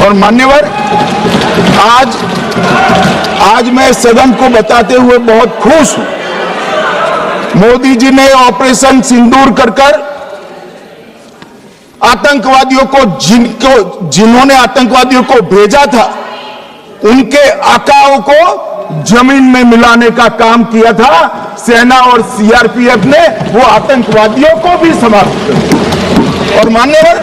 और मान्यवर, आज मैं सदन को बताते हुए बहुत खुश हूं। मोदी जी ने ऑपरेशन सिंदूर कर आतंकवादियों को जिन्होंने आतंकवादियों को भेजा था, उनके आकाओं को जमीन में मिलाने का काम किया था। सेना और सीआरपीएफ ने वो आतंकवादियों को भी समाप्त किया। और मान्यवर,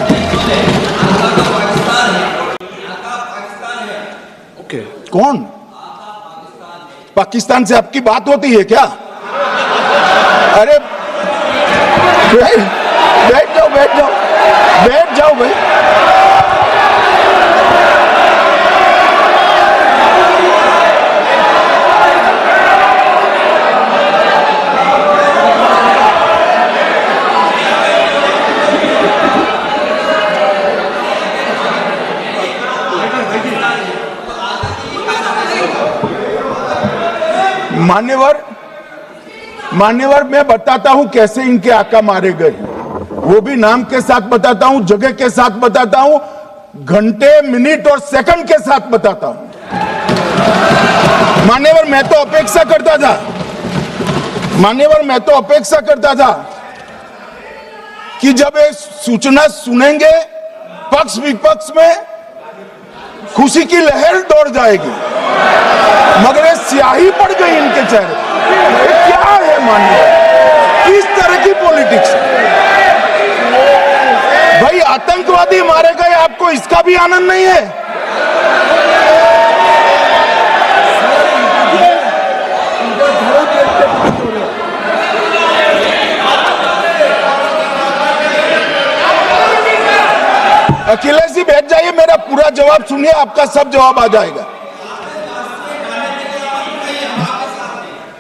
ओके, कौन पाकिस्तान से आपकी बात होती है क्या? अरे बैठ जाओ भाई। मान्यवर, मैं बताता हूं कैसे इनके आका मारे गए, वो भी नाम के साथ बताता हूं, जगह के साथ बताता हूं, घंटे, मिनट और सेकंड के साथ बताता हूं। मान्यवर, मैं तो अपेक्षा करता था कि जब ये सूचना सुनेंगे, पक्ष विपक्ष में खुशी की लहर दौड़ जाएगी, मगर ये स्याही पड़ गई इनके चेहरे। क्या है मान्यवर, किस तरह की पॉलिटिक्स? भाई, आतंकवादी मारे गए, आपको इसका भी आनंद नहीं है? अखिलेश जी बैठ जाइए, मेरा पूरा जवाब सुनिए, आपका सब जवाब आ जाएगा।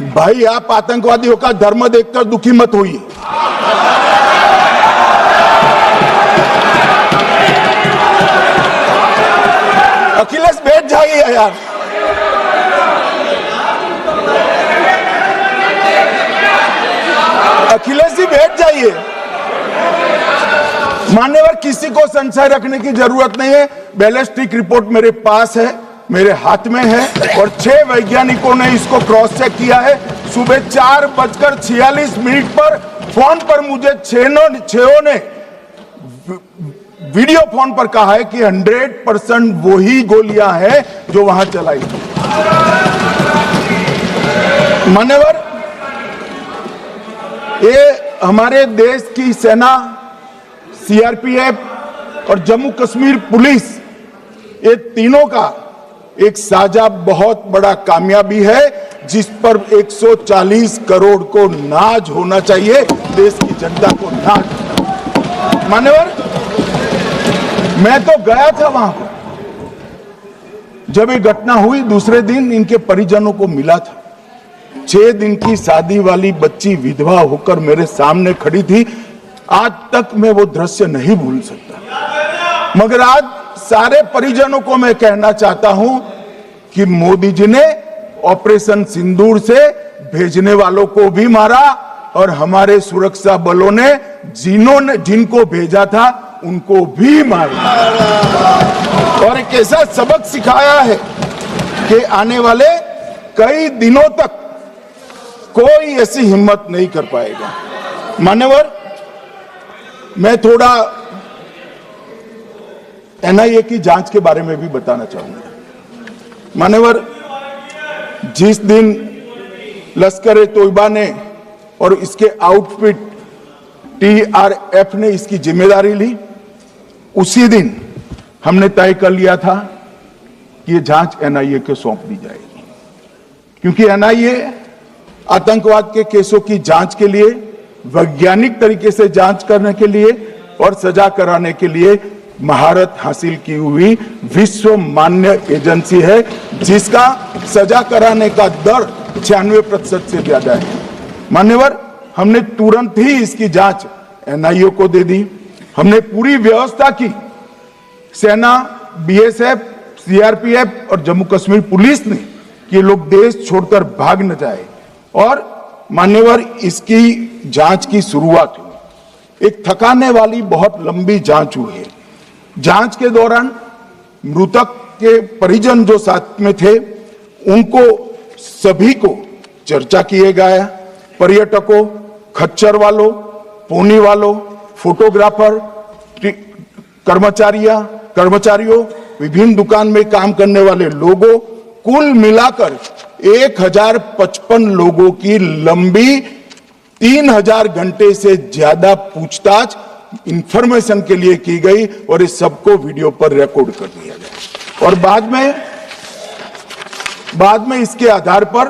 भाई, आप आतंकवादियों का धर्म देखकर दुखी मत होइए। अखिलेश बैठ जाइए यार। अखिलेश जी बैठ जाइए। मान्यवर, किसी को संशय रखने की जरूरत नहीं है। बैलिस्टिक रिपोर्ट मेरे पास है, मेरे हाथ में है, और 6 वैज्ञानिकों ने इसको क्रॉस चेक किया है। सुबह 4:46 पर फोन पर मुझे 6 ने वीडियो फोन पर कहा है कि 100% वही गोलियां हैं जो वहां चलाई। मान्यवर, ये हमारे देश की सेना, सीआरपीएफ और जम्मू कश्मीर पुलिस, ये तीनों का एक साझा बहुत बड़ा कामयाबी है, जिस पर 140 करोड़ को नाज होना चाहिए, देश की जनता को नाज। मान्यवर, मैं तो गया था वहां पर जब ये घटना हुई। दूसरे दिन इनके परिजनों को मिला था। 6 दिन की शादी वाली बच्ची विधवा होकर मेरे सामने खड़ी थी। आज तक मैं वो दृश्य नहीं भूल सकता। मगर आज सारे परिजनों को मैं कहना चाहता हूं कि मोदी जी ने ऑपरेशन सिंदूर से भेजने वालों को भी मारा, और हमारे सुरक्षा बलों ने जिनको भेजा था उनको भी मारा, और एक ऐसा सबक सिखाया है कि आने वाले कई दिनों तक कोई ऐसी हिम्मत नहीं कर पाएगा। मान्यवर, मैं थोड़ा एनआईए की जांच के बारे में भी बताना चाहूंगा। मान्यवर, जिस दिन लश्कर ए तोयबा ने और इसके आउटफिट टीआरएफ ने इसकी जिम्मेदारी ली, उसी दिन हमने तय कर लिया था कि ये जांच एनआईए को सौंप दी जाएगी, क्योंकि एनआईए आतंकवाद के केसों की जांच के लिए, वैज्ञानिक तरीके से जांच करने के लिए और सजा कराने के लिए महारत हासिल की हुई विश्व मान्य एजेंसी है, जिसका सजा कराने का दर 96% से ज्यादा है। मान्यवर, हमने तुरंत ही इसकी जांच एनआईए को दे दी। हमने पूरी व्यवस्था की। सेना, बीएसएफ, सीआरपीएफ और जम्मू कश्मीर पुलिस ने कि ये लोग देश छोड़कर भाग न जाए। और मान्यवर, इसकी जांच की शुरुआत हुई। एक थकाने वाली बहुत लंबी जांच हुई है। जांच के दौरान मृतक के परिजन जो साथ में थे उनको सभी को चर्चा किए गया। पर्यटकों, खच्चर वालों, पोनी वालों, फोटोग्राफर, कर्मचारियों, विभिन्न दुकान में काम करने वाले लोगों, कुल मिलाकर 1055 लोगों की लंबी 3000 घंटे से ज्यादा पूछताछ इंफॉर्मेशन के लिए की गई और इस सबको वीडियो पर रिकॉर्ड कर दिया गया। और बाद में इसके आधार पर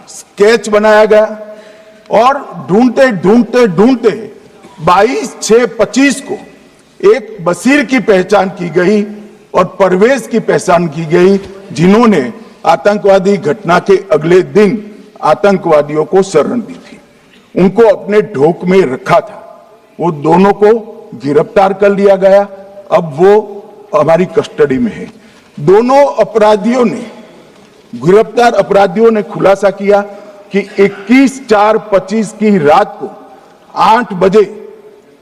स्केच बनाया गया और ढूंढते 22/6/25 को एक बशीर की पहचान की गई और परवेज की पहचान की गई, जिन्होंने आतंकवादी घटना के अगले दिन आतंकवादियों को शरण दी थी। उनको अपने ढोक में रखा था। वो दोनों को गिरफ्तार कर लिया गया। अब वो हमारी कस्टडी में है। दोनों गिरफ्तार अपराधियों ने खुलासा किया कि 21/4/25 की रात को 8 बजे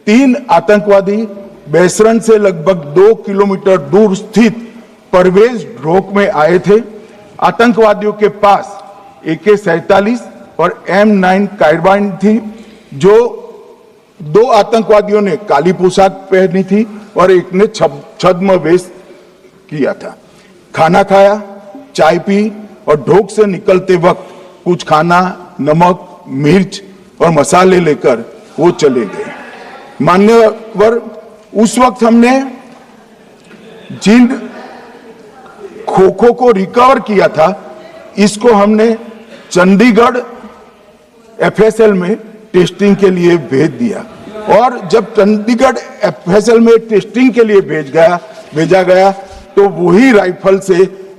3 आतंकवादी बेसरन से लगभग 2 किलोमीटर दूर स्थित परवेज ढोक में आए थे। आतंकवादियों के पास AK-47 और M9 कार्बाइन थी। जो 2 आतंकवादियों ने काली पोशाक पहनी थी और एक ने छद्म वेश किया था। खाना खाया, चाय पी और ढोक से निकलते वक्त कुछ खाना, नमक, मिर्च और मसाले लेकर वो चले गए। मान्यवर, उस वक्त हमने जिन खोखो को रिकवर किया था, इसको हमने चंडीगढ़ FSL में टेस्टिंग के लिए भेज दिया। और जब चंडीगढ़ FSL में टेस्टिंग के लिए भेजा गया तो वही राइफल से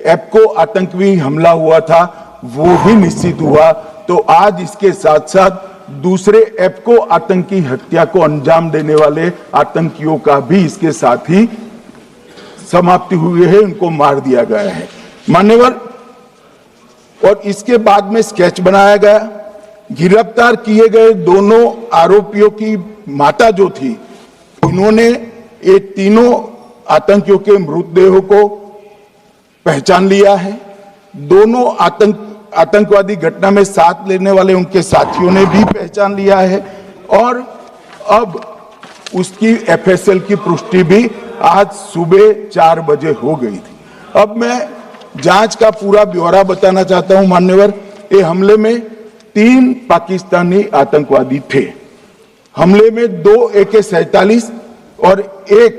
एप्को आतंकी हमला हुआ था, वो भी निश्चित हुआ। तो आज इसके साथ साथ दूसरे एप्को आतंकी हत्या को अंजाम देने वाले आतंकियों का भी इसके साथ ही समाप्ति हुई है, उनको मार दिया गया है। मान्यवर, और इसके बाद में स्केच बनाया गया। गिरफ्तार किए गए दोनों आरोपियों की माता जो थी, उन्होंने ये तीनों आतंकियों के मृतदेहों को पहचान लिया है। दोनों आतंकवादी घटना में साथ लेने वाले उनके साथियों ने भी पहचान लिया है और अब उसकी FSL की पुष्टि भी आज सुबह 4 बजे हो गई थी। अब मैं जांच का पूरा ब्यौरा बताना चाहता हूं। मान्यवर, ये हमले में 3 पाकिस्तानी आतंकवादी थे। हमले में 2 AK-47 और 1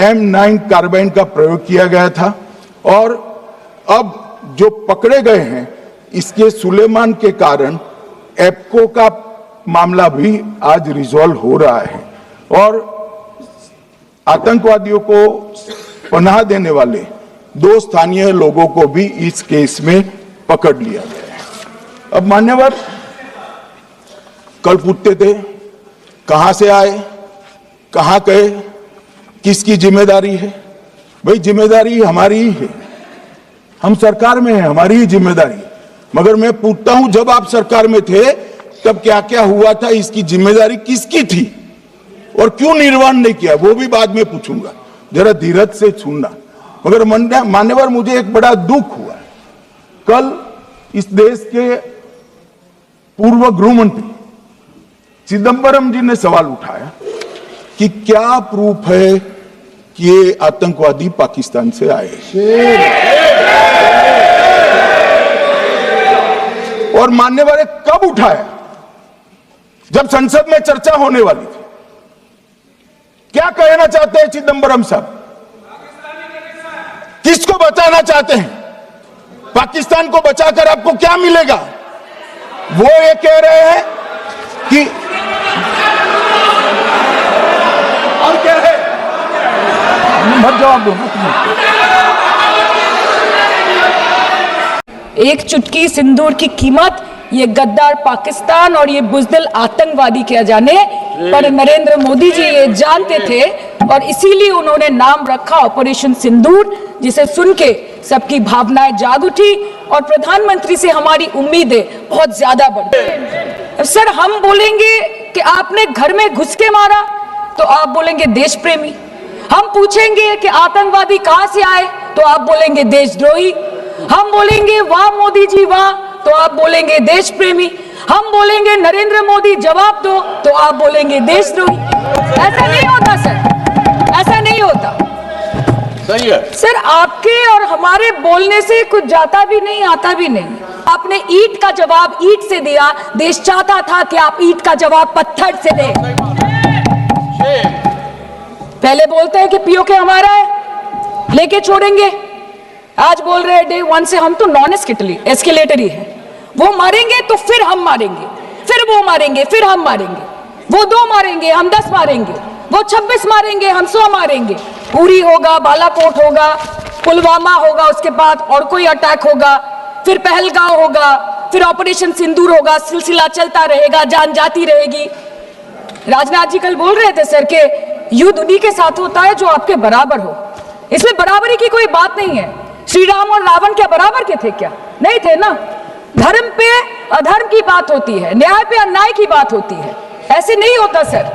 M9 कार्बाइन का प्रयोग किया गया था और अब जो पकड़े गए हैं, इसके सुलेमान के कारण एप्को का मामला भी आज रिजॉल्व हो रहा है और आतंकवादियों को पनाह देने वाले 2 स्थानीय लोगों को भी इस केस में पकड़ लिया गया है। अब मान्यवर, कल पूछते थे कहां से आए, कहां गए, किसकी जिम्मेदारी है। भाई, जिम्मेदारी हमारी ही है। हम सरकार में हैं, हमारी ही जिम्मेदारी है। मगर मैं पूछता हूं, जब आप सरकार में थे तब क्या क्या हुआ था, इसकी जिम्मेदारी किसकी थी और क्यों निर्वहन नहीं किया, वो भी बाद में पूछूंगा। जरा धीरज से सुनना। मगर मान्यवर, मुझे एक बड़ा दुख हुआ। कल इस देश के पूर्व गृह मंत्री चिदंबरम जी ने सवाल उठाया कि क्या प्रूफ है कि ये आतंकवादी पाकिस्तान से आए। और मान्यवर, कब उठाया? जब संसद में चर्चा होने वाली थी। क्या कहना चाहते हैं चिदंबरम साहब? किसको बचाना चाहते हैं? पाकिस्तान को बचाकर आपको क्या मिलेगा? वो ये कह रहे हैं कि और क्या है, मत जवाब दो। एक चुटकी सिंदूर की कीमत ये गद्दार पाकिस्तान और ये बुज़दिल आतंकवादी क्या जाने, पर नरेंद्र मोदी जी ये जानते थे और इसीलिए उन्होंने नाम रखा ऑपरेशन सिंदूर, जिसे सुन के सबकी भावनाएं जाग उठी और प्रधानमंत्री से हमारी उम्मीदें बहुत ज्यादा बढ़ गई। सर, हम बोलेंगे कि आपने घर में घुस के मारा तो आप बोलेंगे देश प्रेमी, हम पूछेंगे कि आतंकवादी कहां से आए तो आप बोलेंगे देशद्रोही, हम बोलेंगे वाह मोदी जी वाह तो आप बोलेंगे देश प्रेमी, हम बोलेंगे नरेंद्र मोदी जवाब दो तो आप बोलेंगे देशद्रोही। ऐसा नहीं होता सर, ऐसा नहीं होता। सही है सर, आपके और हमारे बोलने से कुछ जाता भी नहीं आता भी नहीं। आपने ईंट का जवाब ईंट से दिया, देश चाहता था कि आप ईंट का जवाब पत्थर से दें। पहले बोलते हैं कि पीओके हमारा है, लेके छोड़ेंगे, आज बोल रहे हैं डे वन से हम तो नॉन एस्केलेटरी है, वो मारेंगे तो फिर हम मारेंगे, फिर वो मारेंगे, फिर हम मारेंगे, वो 2 मारेंगे हम 10 मारेंगे, वो 26 मारेंगे हम 100 मारेंगे। उरी होगा, बालाकोट होगा, पुलवामा होगा, उसके बाद और कोई अटैक होगा, फिर पहलगांव होगा, फिर ऑपरेशन सिंदूर होगा, सिलसिला चलता रहेगा, जान जाती रहेगी। राजनाथ जी कल बोल रहे थे सर के युद्ध उन्हीं के साथ होता है जो आपके बराबर हो, इसमें बराबरी की कोई बात नहीं है। श्री राम और रावण क्या बराबर के थे क्या? नहीं थे ना। धर्म पे अधर्म की बात होती है, न्याय पे अन्याय की बात होती है, ऐसे नहीं होता सर।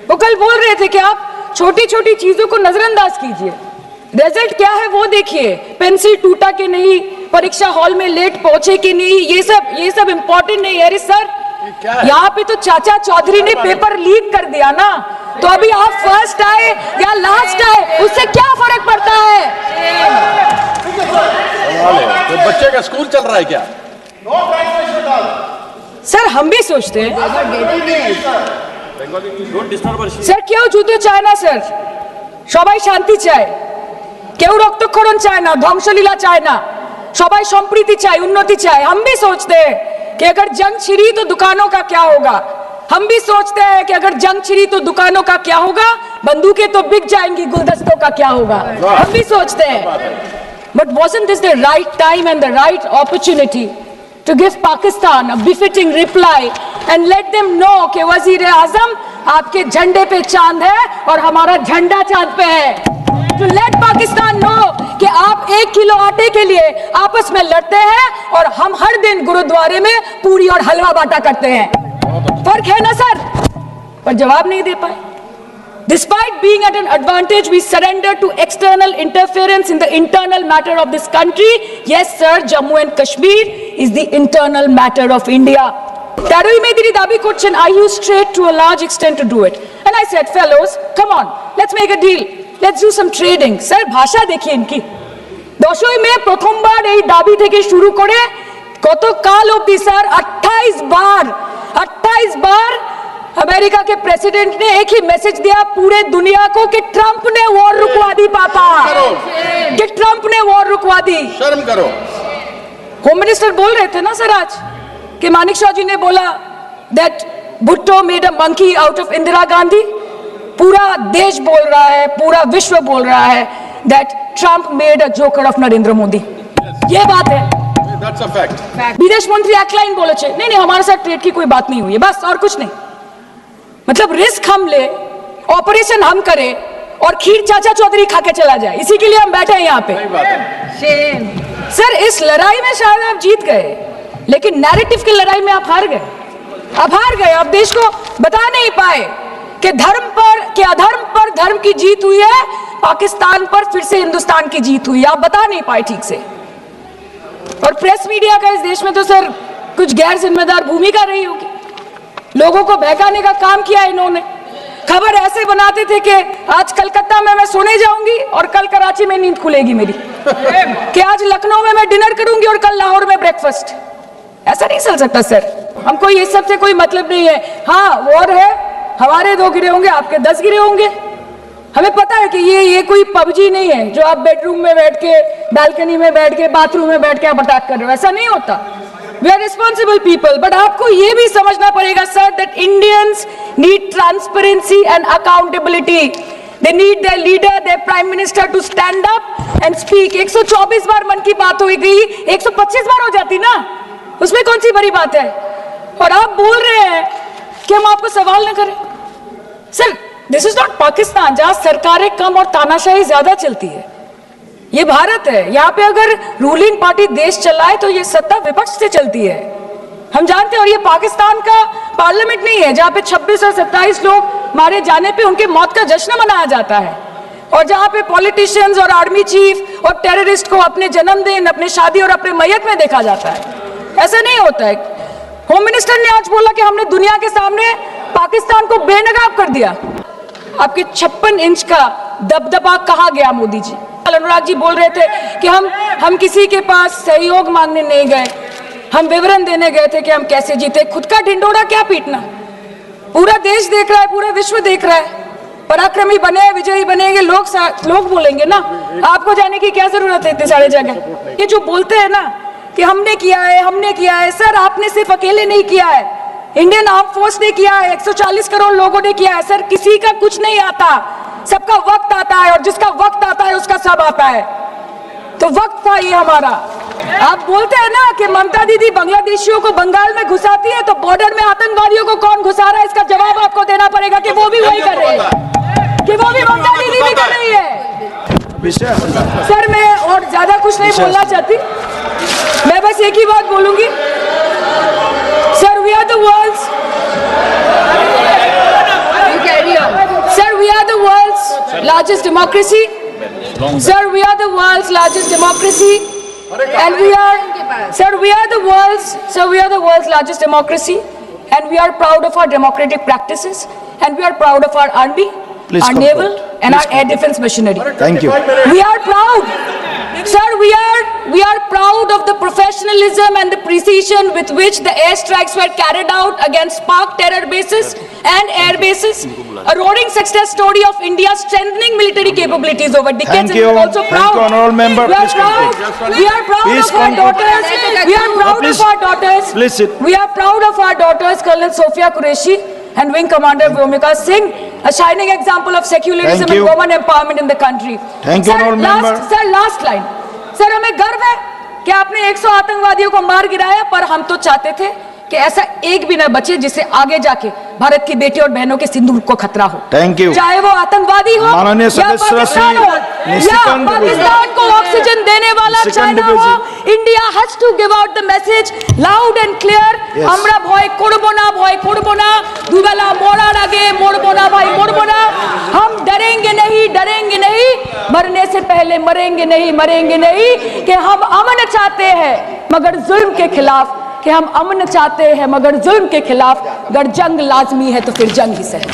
वो कल बोल रहे थे कि आप छोटी छोटी चीजों को नजरअंदाज कीजिए, रिजल्ट क्या है वो देखिए, पेंसिल टूटा कि नहीं, परीक्षा हॉल में लेट पहुंचे कि नहीं, ये सब इंपॉर्टेंट नहीं है। अरे सर, यहाँ पे तो चाचा चौधरी ने पेपर लीक कर दिया ना, तो अभी आप फर्स्ट आए या लास्ट आए उससे क्या फर्क पड़ता है? तो बच्चे का स्कूल चल रहा है क्या? सर हम भी सोचते हैं স্যার কেউ যুদ্ধ চায় না স্যার, সবাই শান্তি চায়, কেউ রক্তক্ষরণ চায় না, ধ্বংসলীলা চায় না, সবাই সম্প্रीति চায়, उन्नति चाहे। हम भी सोचते हैं कि अगर जंग छिड़ी तो दुकानों का क्या होगा, हम भी सोचते हैं कि अगर जंग छिड़ी तो दुकानों का क्या होगा, बंदूकें तो बिक जाएंगी, गुलदस्तों का क्या होगा, हम भी सोचते हैं। But wasn't this the right time and the right opportunity to give Pakistan a befitting reply and let them know कि वज़ीर-ए-आज़म आपके झंडे पे चांद है और हमारा झंडा चांद पे है। To let Pakistan know कि आप 1 किलो आटे के लिए आपस में लड़ते हैं और हम हर दिन गुरुद्वारे में पूरी और हलवा बांटा करते हैं। फर्क है ना सर? पर जवाब नहीं दे पाए। Despite being at an advantage, we surrender to external interference in the internal matter of this country. Yes, sir, Jammu and Kashmir is the internal matter of India. Taroy Mediri dabi korchen, I used straight to a large extent to do it. And I said, fellows, come on, let's make a deal. Let's do some trading. Sir, bhasha dekhiye inki. Doshoi mein prothom bar ei dabi theke shuru kore koto kal obdi sir 28 bar America के president ने एक ही message दिया पूरे दुनिया को कि Trump ने war रुकवा दी पापा, कि ट्रंप ने वॉर रुकवा दी। शर्म करो। होम मिनिस्टर बोल रहे थे ना सर आज कि मानिक शाह जी ने बोला that Bhutto made a monkey out of Indira Gandhi. पूरा देश बोल रहा है, पूरा विश्व बोल रहा है that Trump made a joker of Narendra Modi. ये बात है, That's a fact. विदेश मंत्री एक्लाइन बोले छे नहीं हमारे साथ ट्रेड की कोई बात नहीं हुई है, बस और कुछ नहीं। मतलब रिस्क हम ले, ऑपरेशन हम करें और खीर चाचा चौधरी खा के चला जाए, इसी के लिए हम बैठे हैं यहाँ पे। सर इस लड़ाई में शायद आप जीत गए, लेकिन नैरेटिव की लड़ाई में आप हार गए। आप देश को बता नहीं पाए कि धर्म पर कि अधर्म पर धर्म की जीत हुई है, पाकिस्तान पर फिर से हिंदुस्तान की जीत हुई है, आप बता नहीं पाए ठीक से। और प्रेस मीडिया का इस देश में तो सर कुछ गैर जिम्मेदार भूमिका रही होगी, लोगों को बहकाने का काम किया इन्होंने। खबर ऐसे बनाते थे कि आज कलकत्ता में मैं सोने जाऊंगी और कल कराची में नींद खुलेगी मेरी, कि आज लखनऊ में मैं डिनर करूंगी और कल लाहौर में ब्रेकफास्ट। ऐसा नहीं चल सकता सर, हमको ये सब से कोई मतलब नहीं है। हाँ वॉर है, हमारे 2 गिरे होंगे, आपके 10 गिरे होंगे, हमें पता है कि ये कोई पबजी नहीं है जो आप बेडरूम में बैठ के, बालकनी में बैठ के, बाथरूम में बैठ के आप अटैक कर रहे हो, ऐसा नहीं होता। We are responsible people, but आपको ये भी समझना पड़ेगा sir that Indians need transparency and accountability. They need their leader, their prime minister to stand up and speak. 124 बार मन की बात हो गई, 125 बार हो जाती ना, उसमें कौन सी बड़ी बात है? और आप बोल रहे हैं कि हम आपको सवाल न करें। Sir this is not Pakistan जहां सरकारें कम और तानाशाही ज्यादा चलती है, ये भारत है। यहाँ पे अगर रूलिंग पार्टी देश चलाए तो ये सत्ता विपक्ष से चलती है, हम जानते हैं। और ये पाकिस्तान का पार्लियामेंट नहीं है जहाँ पे 26 और 27 लोग मारे जाने पे उनके मौत का जश्न मनाया जाता है। और जहां पे पॉलिटिशियंस और आर्मी चीफ और टेररिस्ट को अपने जन्मदिन, अपने शादी और अपने मैयत में देखा जाता है। ऐसा नहीं होता है। होम मिनिस्टर ने आज बोला कि हमने दुनिया के सामने पाकिस्तान को बेनकाब कर दिया। आपके 56 इंच का दबदबा कहाँ गया मोदी जी? अनुराग जी बोल रहे थे कि हम किसी के पास सहयोग मांगने नहीं गए, हम विवरण देने गए थे कि हम कैसे जीते। खुद का ढिंडोरा क्या पीटना? पूरा देश देख रहा है, पूरा विश्व देख रहा है। पराक्रमी बने, विजयी बनेंगे, लोग बोलेंगे ना। आपको जाने की क्या जरूरत है इतने सारे जगह? ये जो बोलते हैं ना कि हमने किया है, सर आपने सिर्फ अकेले नहीं किया है, इंडियन आर्म फोर्स ने किया है, 140 करोड़ लोगों ने किया है। सर किसी का कुछ नहीं आता, सबका वक्त आता है, और जिसका वक्त आता है उसका सब आता है। तो वक्त था ये हमारा। आप बोलते हैं ना कि ममता दीदी बांग्लादेशियों को बंगाल में घुसाती है, तो बॉर्डर में आतंकवादियों को कौन घुसा रहा है इसका जवाब आपको देना पड़ेगा कि वो भी वही कर रहे हैं, कि वो भी ममता दीदी भी कर रही है। सर मैं और ज्यादा कुछ नहीं बोलना चाहती, मैं बस एक ही बात बोलूंगी। Sir we are the world's, sir we are the world's largest democracy, sir we are the world's largest democracy, and we are the world's largest democracy, and we are proud of our democratic practices, and we are proud of our army, our naval and our air defense machinery. Thank you. We are proud, sir. We are proud of the professionalism and the precision with which the airstrikes were carried out against Pak terror bases and air bases. A roaring success story of India's strengthening military capabilities over decades. Thank And you. we are also Thank proud. you, honorable member. We are Please proud. conclude. We are proud Please of our conclude. daughters. We are proud Please. of our daughters. Please sit. We are proud of our daughters, Colonel Sophia Qureshi and Wing Commander Vyomika Singh, a shining example of secularism Thank and you. women empowerment in the country. Thank you, Sir, honorable member. Sir, last line. Sir हमें गर्व है कि आपने 100 आतंकवादियों को मार गिराया, पर हम तो चाहते थे कि ऐसा एक भी न बचे जिससे आगे जाके भारत की बेटी और बहनों के सिंदूर को खतरा हो। Thank you. चाहे वो आतंकवादी हो माननीय या सदस्य पाकिस्तान हो या निशिकांत पाकिस्तान को ऑक्सीजन देने वाला निशिकांत चाइना हो। India has to give out the message loud and clear. Yes. আমরা ভয় করব না, দুবেলা মরার আগে মরবো না ভাই, মরবো না। हम डरेंगे नहीं, मरने से पहले मरेंगे नहीं, कि हम अमन चाहते हैं मगर जुल्म के खिलाफ, कि हम अमन चाहते हैं मगर जुल्म के खिलाफ। अगर जंग लाजमी है तो फिर जंग ही सही।